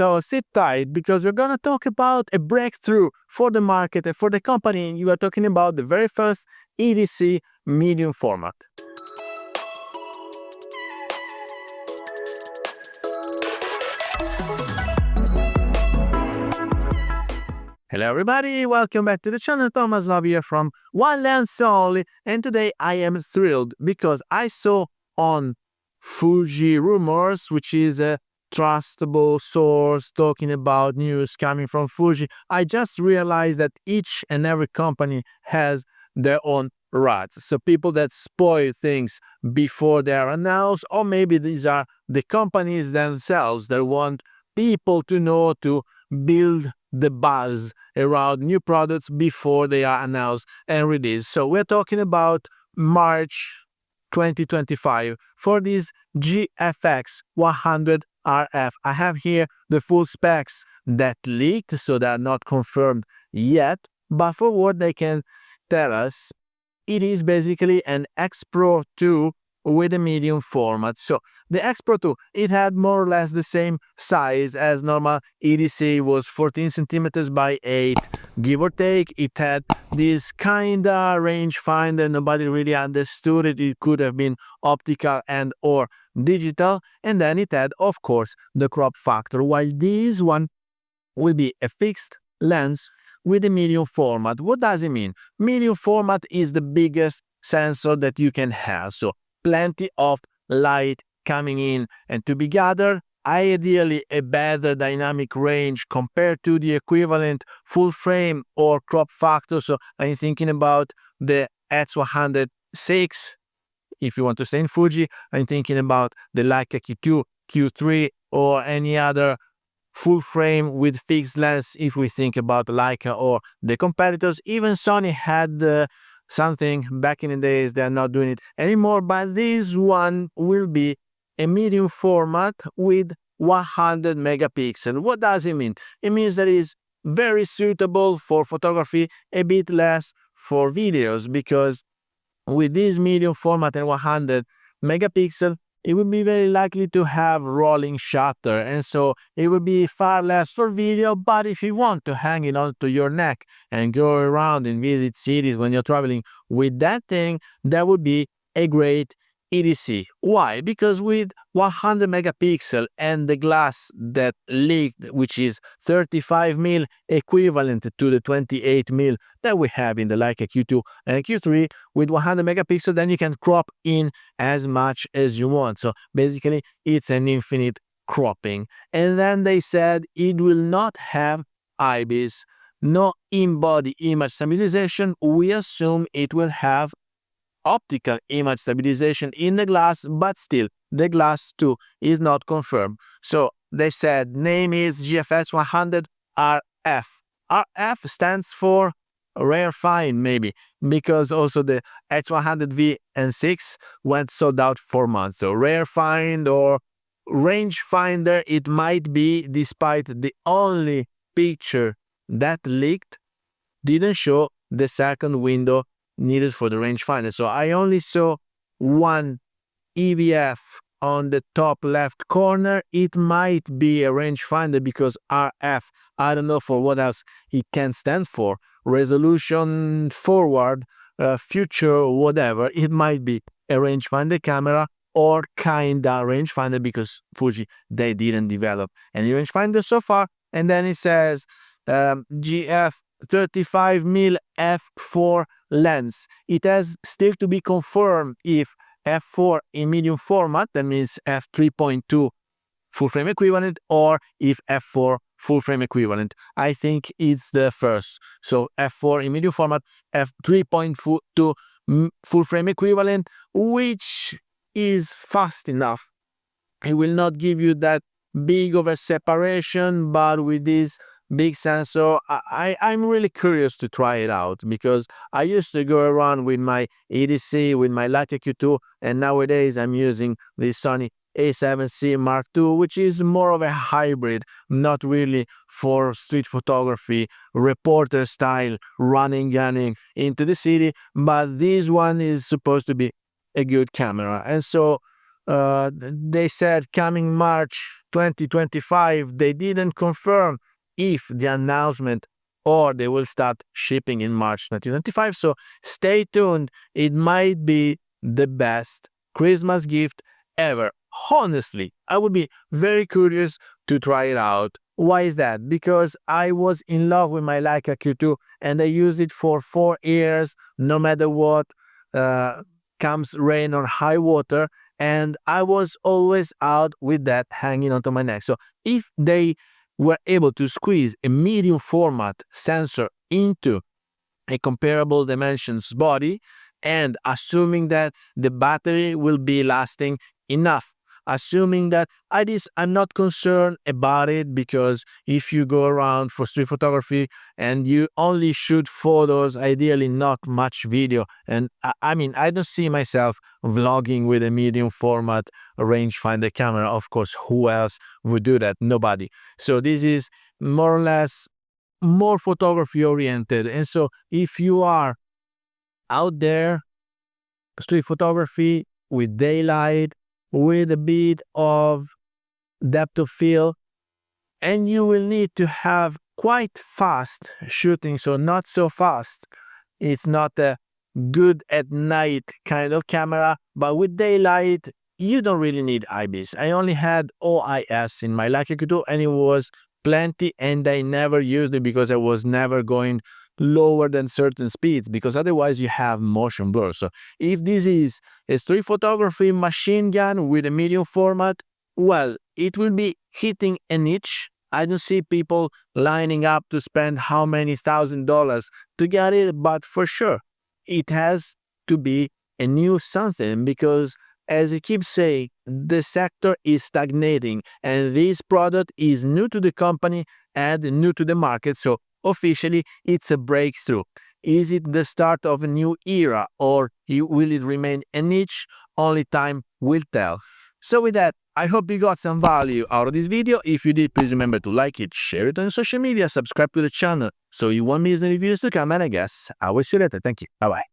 So sit tight because we're going to talk about a breakthrough for the market and for the company. You are talking about the very first EDC medium format. Hello everybody, welcome back to the channel. Thomas Love here from One Lens Only, and today I am thrilled because I saw on Fuji Rumors, which is a trustable source talking about news coming from Fuji. I just realized that each and every company has their own rats. So people that spoil things before they are announced, or maybe these are the companies themselves that want people to know to build the buzz around new products before they are announced and released. So we're talking about March 2025 for this GFX 100 RF. I have here the full specs that leaked, so they are not confirmed yet, but for what they can tell us, it is basically an X Pro 2 with a medium format. So the X Pro 2, it had more or less the same size as normal EDC, was 14 centimeters by 8, give or take. It had this kinda rangefinder, nobody really understood it. It could have been optical and or digital. And then it had, of course, the crop factor, while this one will be a fixed lens with a medium format. What does it mean? Medium format is the biggest sensor that you can have. So plenty of light coming in and to be gathered, ideally a better dynamic range compared to the equivalent full frame or crop factor. So I'm thinking about the X106 if you want to stay in Fuji. I'm thinking about the Leica Q2, Q3, or any other full frame with fixed lens if we think about Leica or the competitors. Even Sony had something back in the days. They are not doing it anymore, but this one will be a medium format with 100 megapixels. What does it mean? It means that it is very suitable for photography, a bit less for videos, because with this medium format and 100 megapixel, it will be very likely to have rolling shutter, and so it will be far less for video. But if you want to hang it onto your neck and go around and visit cities when you're traveling with that thing, that would be a great EDC. Why? Because with 100 megapixel and the glass that leaked, which is 35 mil, equivalent to the 28 mil that we have in the Leica Q2 and Q3, with 100 megapixel, then you can crop in as much as you want. So basically, it's an infinite cropping. And then they said it will not have IBIS, no in-body image stabilization. We assume it will have optical image stabilization in the glass, but still the glass too is not confirmed. So they said name is GFX 100 RF. RF stands for rare find, maybe, because also the H100V and 6 went sold out for months. So rare find or rangefinder it might be, despite the only picture that leaked didn't show the second window needed for the rangefinder. So I only saw one EVF on the top left corner. It might be a rangefinder because RF, I don't know for what else it can stand for. Resolution, forward, future, whatever. It might be a rangefinder camera or kinda rangefinder, because Fuji, they didn't develop any rangefinder so far. And then it says GF 35 mil f4 lens. It has still to be confirmed if f4 in medium format, that means f3.2 full frame equivalent, or if f4 full frame equivalent. I think it's the first. So f4 in medium format, f3.2 full frame equivalent, which is fast enough. It will not give you that big of a separation, but with this big sensor, I'm really curious to try it out, because I used to go around with my EDC, with my Leica Q2, and nowadays I'm using the Sony A7C Mark II, which is more of a hybrid, not really for street photography, reporter style, running, gunning into the city, but this one is supposed to be a good camera. And so They said coming March 2025. They didn't confirm if the announcement or they will start shipping in March 2025. So stay tuned. It might be the best Christmas gift ever. Honestly, I would be very curious to try it out. Why is that? Because I was in love with my Leica Q2 and I used it for 4 years, no matter what comes rain or high water, and I was always out with that hanging onto my neck. So if they were able to squeeze a medium format sensor into a comparable dimensions body, and assuming that the battery will be lasting enough, assuming that I'm not concerned about it, because if you go around for street photography and you only shoot photos, ideally not much video, and I mean, I don't see myself vlogging with a medium format rangefinder camera. Of course, who else would do that? Nobody. So this is more or less more photography oriented. And so if you are out there, street photography with daylight, with a bit of depth of field, and you will need to have quite fast shooting, so not so fast. It's not a good at night kind of camera, but with daylight, you don't really need IBIS. I only had OIS in my Leica Q2 and it was plenty, and I never used it because I was never going lower than certain speeds, because otherwise you have motion blur. So if this is a street photography machine gun with a medium format, well, it will be hitting a niche. I don't see people lining up to spend how many $1,000 to get it, but for sure it has to be a new something, because as I keep saying, the sector is stagnating and this product is new to the company and new to the market. So officially, it's a breakthrough. Is it the start of a new era, or will it remain a niche? Only time will tell. So with that, I hope you got some value out of this video. If you did, please remember to like it, share it on social media, subscribe to the channel so you won't miss any videos to come, and I guess I will see you later. Thank you. Bye-bye.